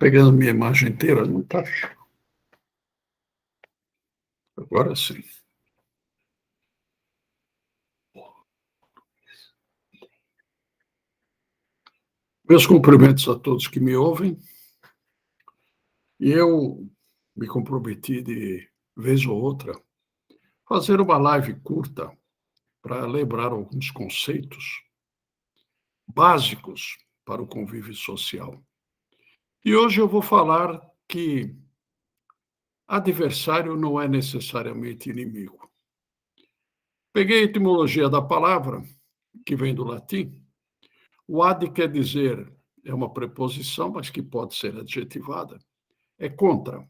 Pegando minha imagem inteira, não está. Agora sim. Meus cumprimentos a todos que me ouvem. E eu me comprometi de, vez ou outra, fazer uma live curta para lembrar alguns conceitos básicos para o convívio social. E hoje eu vou falar que adversário não é necessariamente inimigo. Peguei a etimologia da palavra, que vem do latim. O ad quer dizer, é uma preposição, mas que pode ser adjetivada. É contra,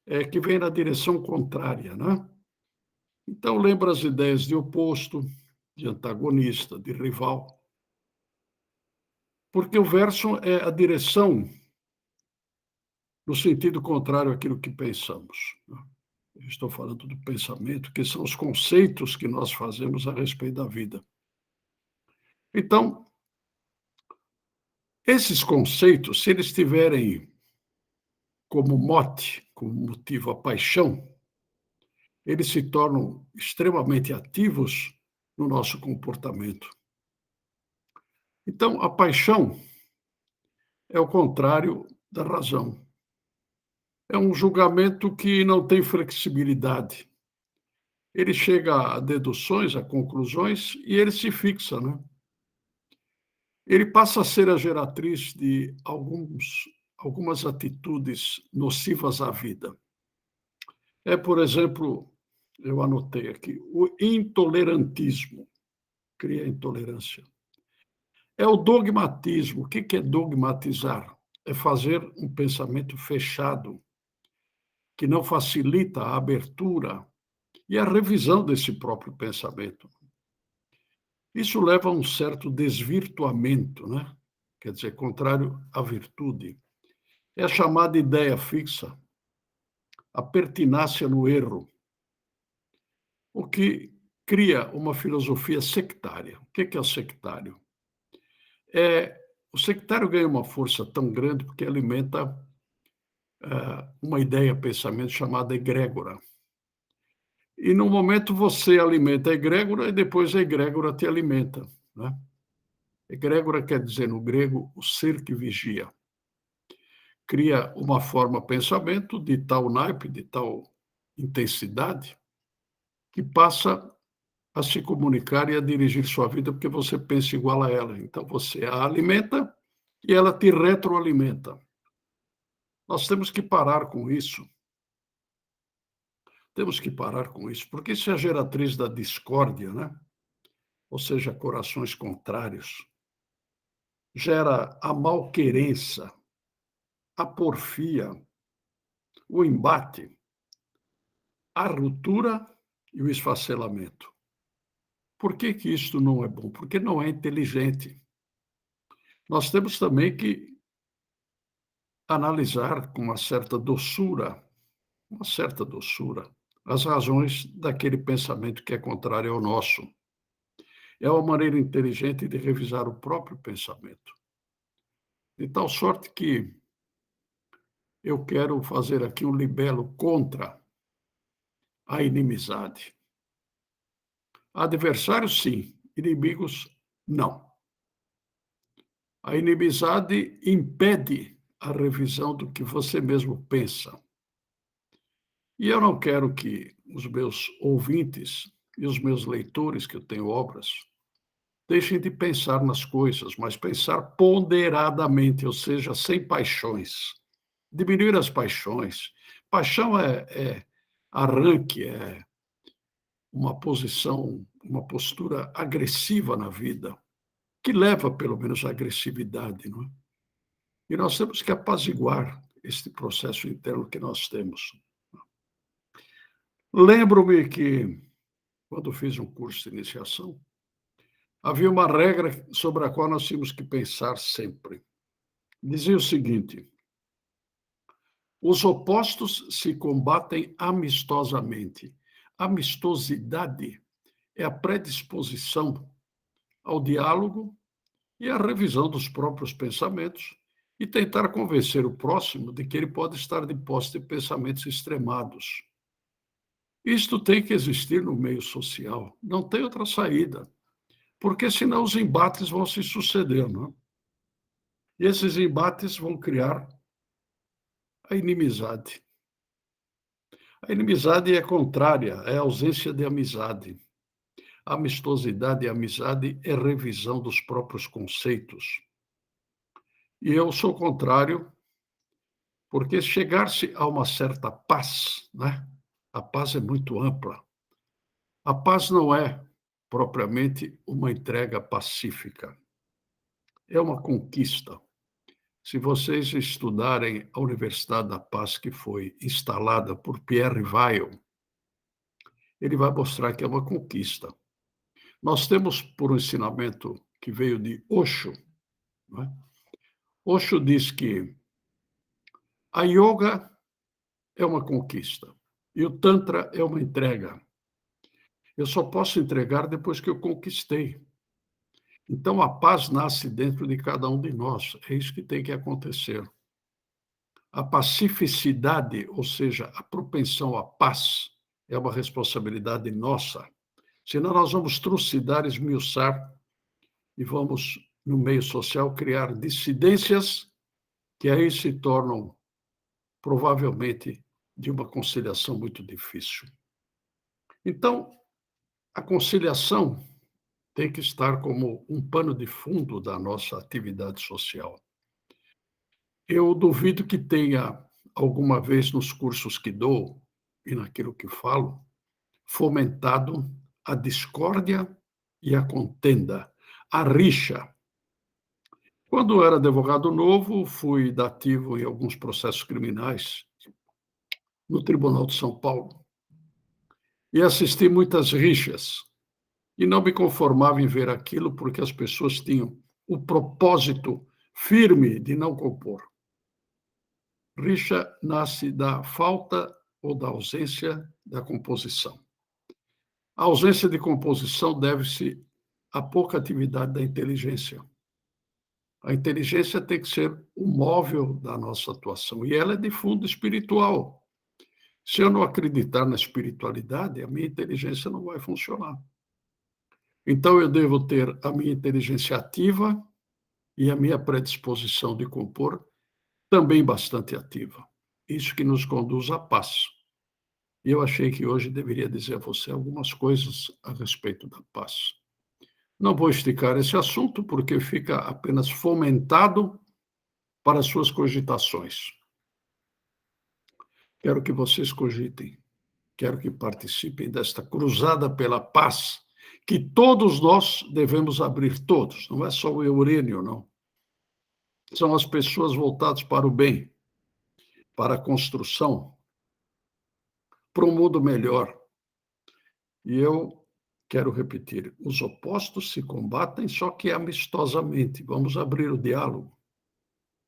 é que vem na direção contrária, né? Então, lembra as ideias de oposto, de antagonista, de rival. Porque o verso é a direção no sentido contrário àquilo que pensamos. Eu estou falando do pensamento, que são os conceitos que nós fazemos a respeito da vida. Então, esses conceitos, se eles tiverem como mote, como motivo a paixão, eles se tornam extremamente ativos no nosso comportamento. Então, a paixão é o contrário da razão. É um julgamento que não tem flexibilidade. Ele chega a deduções, a conclusões, e ele se fixa, né? Ele passa a ser a geratriz de algumas atitudes nocivas à vida. É, por exemplo, eu anotei aqui, o intolerantismo cria intolerância. É o dogmatismo. O que é dogmatizar? É fazer um pensamento fechado, que não facilita a abertura e a revisão desse próprio pensamento. Isso leva a um certo desvirtuamento, né? Quer dizer, contrário à virtude. É a chamada ideia fixa, a pertinácia no erro, o que cria uma filosofia sectária. O que é o sectário? O sectário ganha uma força tão grande porque alimenta uma ideia, pensamento chamada egrégora. E no momento você alimenta a egrégora e depois a egrégora te alimenta, né? Egrégora quer dizer, no grego, o ser que vigia. Cria uma forma pensamento de tal naipe, de tal intensidade, que passa a se comunicar e a dirigir sua vida porque você pensa igual a ela. Então você a alimenta e ela te retroalimenta. Nós temos que parar com isso. Temos que parar com isso, porque isso é a geratriz da discórdia, né? Ou seja, corações contrários. Gera a malquerença, a porfia, o embate, a ruptura e o esfacelamento. Por que isto não é bom? Porque não é inteligente. Nós temos também que analisar com uma certa doçura, as razões daquele pensamento que é contrário ao nosso. É uma maneira inteligente de revisar o próprio pensamento. De tal sorte que eu quero fazer aqui um libelo contra a inimizade. Adversários, sim. Inimigos, não. A inimizade impede a revisão do que você mesmo pensa. E eu não quero que os meus ouvintes e os meus leitores, que eu tenho obras, deixem de pensar nas coisas, mas pensar ponderadamente, ou seja, sem paixões. Diminuir as paixões. Paixão é arranque, é uma posição, uma postura agressiva na vida, que leva, pelo menos, à agressividade, não é? E nós temos que apaziguar este processo interno que nós temos. Lembro-me que, quando fiz um curso de iniciação, havia uma regra sobre a qual nós tínhamos que pensar sempre. Dizia o seguinte: os opostos se combatem amistosamente. Amistosidade é a predisposição ao diálogo e à revisão dos próprios pensamentos e tentar convencer o próximo de que ele pode estar de posse de pensamentos extremados. Isto tem que existir no meio social, não tem outra saída, porque senão os embates vão se suceder, não é? E esses embates vão criar a inimizade. A inimizade é contrária, é a ausência de amizade. A amistosidade e a amizade é revisão dos próprios conceitos. E eu sou contrário, porque chegar-se a uma certa paz, né? A paz é muito ampla. A paz não é propriamente uma entrega pacífica, é uma conquista. Se vocês estudarem a Universidade da Paz, que foi instalada por Pierre Weil, ele vai mostrar que é uma conquista. Nós temos, por um ensinamento que veio de Osho, né? Osho diz que a yoga é uma conquista e o tantra é uma entrega. Eu só posso entregar depois que eu conquistei. Então a paz nasce dentro de cada um de nós. É isso que tem que acontecer. A pacificidade, ou seja, a propensão à paz, é uma responsabilidade nossa. Senão nós vamos trucidar, esmiuçar e vamos, no meio social, criar dissidências que aí se tornam, provavelmente, de uma conciliação muito difícil. Então, a conciliação tem que estar como um pano de fundo da nossa atividade social. Eu duvido que tenha, alguma vez nos cursos que dou e naquilo que falo, fomentado a discórdia e a contenda, a rixa. Quando eu era advogado novo, fui dativo em alguns processos criminais no Tribunal de São Paulo e assisti muitas rixas. E não me conformava em ver aquilo porque as pessoas tinham o propósito firme de não compor. Rixa nasce da falta ou da ausência da composição. A ausência de composição deve-se à pouca atividade da inteligência. A inteligência tem que ser o móvel da nossa atuação e ela é de fundo espiritual. Se eu não acreditar na espiritualidade, a minha inteligência não vai funcionar. Então eu devo ter a minha inteligência ativa e a minha predisposição de compor também bastante ativa. Isso que nos conduz à paz. E eu achei que hoje deveria dizer a você algumas coisas a respeito da paz. Não vou esticar esse assunto porque fica apenas fomentado para suas cogitações. Quero que vocês cogitem, quero que participem desta cruzada pela paz, que todos nós devemos abrir, todos, não é só o Eurênio, não. São as pessoas voltadas para o bem, para a construção, para um mundo melhor. E eu quero repetir, os opostos se combatem, só que amistosamente. Vamos abrir o diálogo,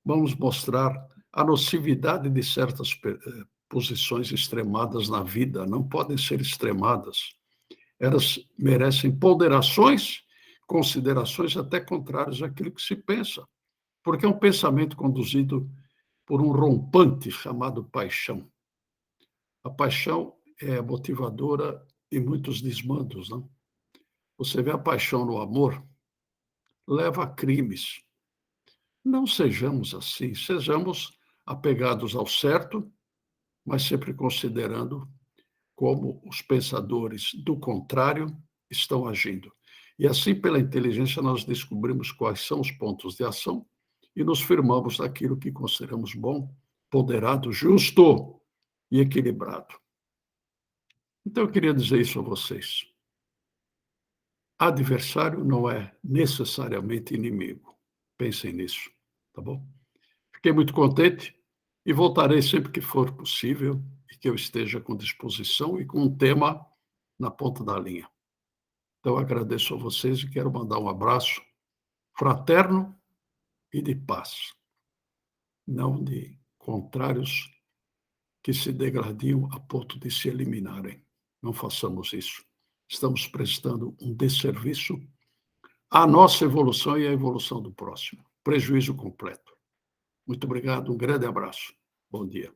vamos mostrar a nocividade de certas posições extremadas na vida, não podem ser extremadas. Elas merecem ponderações, considerações até contrárias àquilo que se pensa, porque é um pensamento conduzido por um rompante chamado paixão. A paixão é motivadora de muitos desmandos, não? Você vê a paixão no amor, leva a crimes. Não sejamos assim, sejamos apegados ao certo, mas sempre considerando como os pensadores do contrário estão agindo. E assim, pela inteligência, nós descobrimos quais são os pontos de ação e nos firmamos naquilo que consideramos bom, ponderado, justo e equilibrado. Então, eu queria dizer isso a vocês. Adversário não é necessariamente inimigo. Pensem nisso, tá bom? Fiquei muito contente e voltarei sempre que for possível e que eu esteja com disposição e com um tema na ponta da linha. Então, agradeço a vocês e quero mandar um abraço fraterno e de paz, não de contrários que se degradiam a ponto de se eliminarem. Não façamos isso. Estamos prestando um desserviço à nossa evolução e à evolução do próximo. Prejuízo completo. Muito obrigado, um grande abraço. Bom dia.